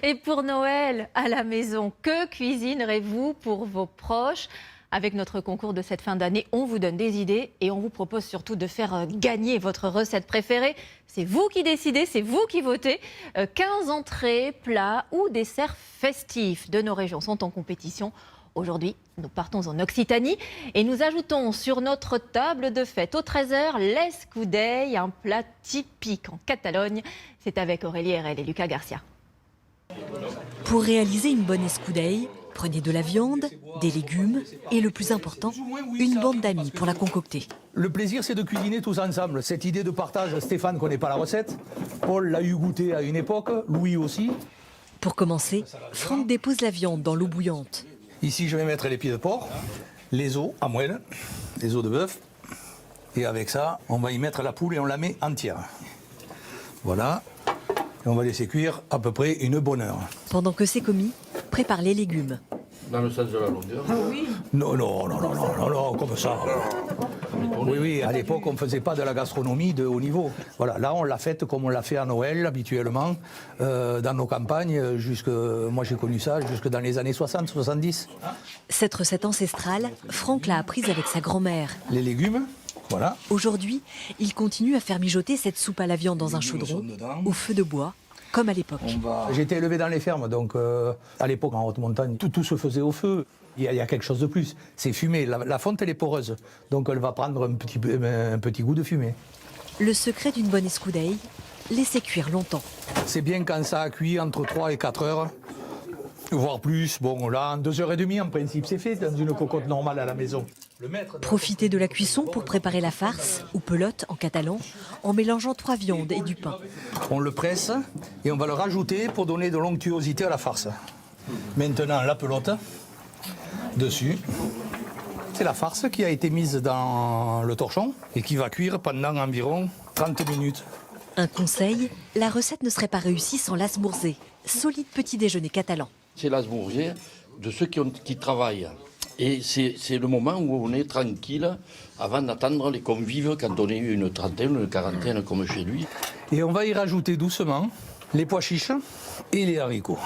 Et pour Noël, à la maison, que cuisinerez-vous pour vos proches? Avec notre concours de cette fin d'année, on vous donne des idées et on vous propose surtout de faire gagner votre recette préférée. C'est vous qui décidez, c'est vous qui votez. 15 entrées, plats ou desserts festifs de nos régions sont en compétition. Aujourd'hui, nous partons en Occitanie et nous ajoutons sur notre table de fête au 13h l'escudei, un plat typique en Catalogne. C'est avec Aurélie Herel et Lucas Garcia. Pour réaliser une bonne escudei, prenez de la viande, des légumes et le plus important, une bande d'amis pour la concocter. Le plaisir, c'est de cuisiner tous ensemble. Cette idée de partage, Stéphane ne connaît pas la recette. Paul l'a eu goûté à une époque, Louis aussi. Pour commencer, Franck dépose la viande dans l'eau bouillante. Ici, je vais mettre les pieds de porc, les os à moelle, les os de bœuf. Et avec ça, on va y mettre la poule et on la met entière. Voilà. Et on va laisser cuire à peu près une bonne heure. Pendant que c'est commis, prépare les légumes. Dans le sens de la longueur. Ah oui. Non, comme ça. Oui, à l'époque, on ne faisait pas de la gastronomie de haut niveau. Voilà, là, on l'a faite comme on l'a fait à Noël, habituellement, dans nos campagnes. Moi, j'ai connu ça jusque dans les années 60, 70. Cette recette ancestrale, Franck l'a apprise avec sa grand-mère. Les légumes, voilà. Aujourd'hui, il continue à faire mijoter cette soupe à la viande dans un chaudron, au feu de bois, comme à l'époque. J'ai été élevé dans les fermes, donc à l'époque, en haute montagne, tout se faisait au feu. Il y a quelque chose de plus, c'est fumé. La fonte, elle est poreuse, donc elle va prendre un petit goût de fumée. Le secret d'une bonne escudei, laisser cuire longtemps. C'est bien quand ça a cuit entre 3 et 4 heures, voire plus. Bon, là, en 2h30, en principe, c'est fait dans une cocotte normale à la maison. Profitez de la cuisson pour préparer la farce, ou pelote en catalan, en mélangeant 3 viandes et du pain. On le presse et on va le rajouter pour donner de l'onctuosité à la farce. Maintenant, la pelote, dessus. C'est la farce qui a été mise dans le torchon et qui va cuire pendant environ 30 minutes. Un conseil, la recette ne serait pas réussie sans l'asmourzer, solide petit déjeuner catalan. C'est l'asmourger de ceux qui travaillent. Et c'est le moment où on est tranquille avant d'attendre les convives quand on est une trentaine, une quarantaine comme chez lui. Et on va y rajouter doucement les pois chiches et les haricots.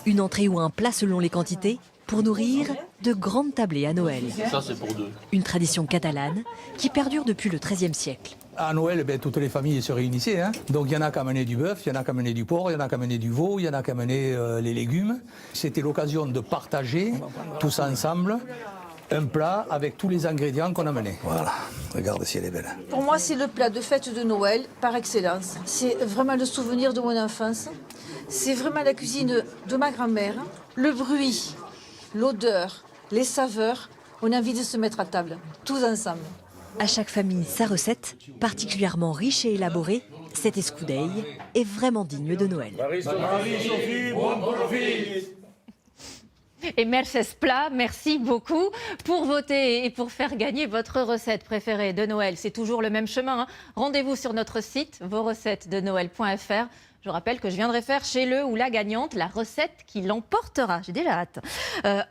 Une entrée ou un plat selon les quantités pour nourrir de grandes tablées à Noël. Ça, c'est pour deux. Une tradition catalane qui perdure depuis le XIIIe siècle. À Noël, toutes les familles se réunissaient. Donc il y en a qui amenaient du bœuf, il y en a qui amenaient du porc, il y en a qui amenaient du veau, il y en a qui amenaient les légumes. C'était l'occasion de partager tous ensemble un plat avec tous les ingrédients qu'on amenait. Voilà, regarde si elle est belle. Pour moi, c'est le plat de fête de Noël par excellence. C'est vraiment le souvenir de mon enfance. C'est vraiment la cuisine de ma grand-mère. Le bruit, l'odeur, les saveurs, on a envie de se mettre à table, tous ensemble. À chaque famille, sa recette, particulièrement riche et élaborée, cette escudei est vraiment digne de Noël. Marie-Sophie, bon profit. Et Mercedes Plat, merci beaucoup pour voter et pour faire gagner votre recette préférée de Noël. C'est toujours le même chemin. Rendez-vous sur notre site vosrecettesdenoël.fr. Je rappelle que je viendrai faire chez le ou la gagnante la recette qui l'emportera. J'ai déjà hâte.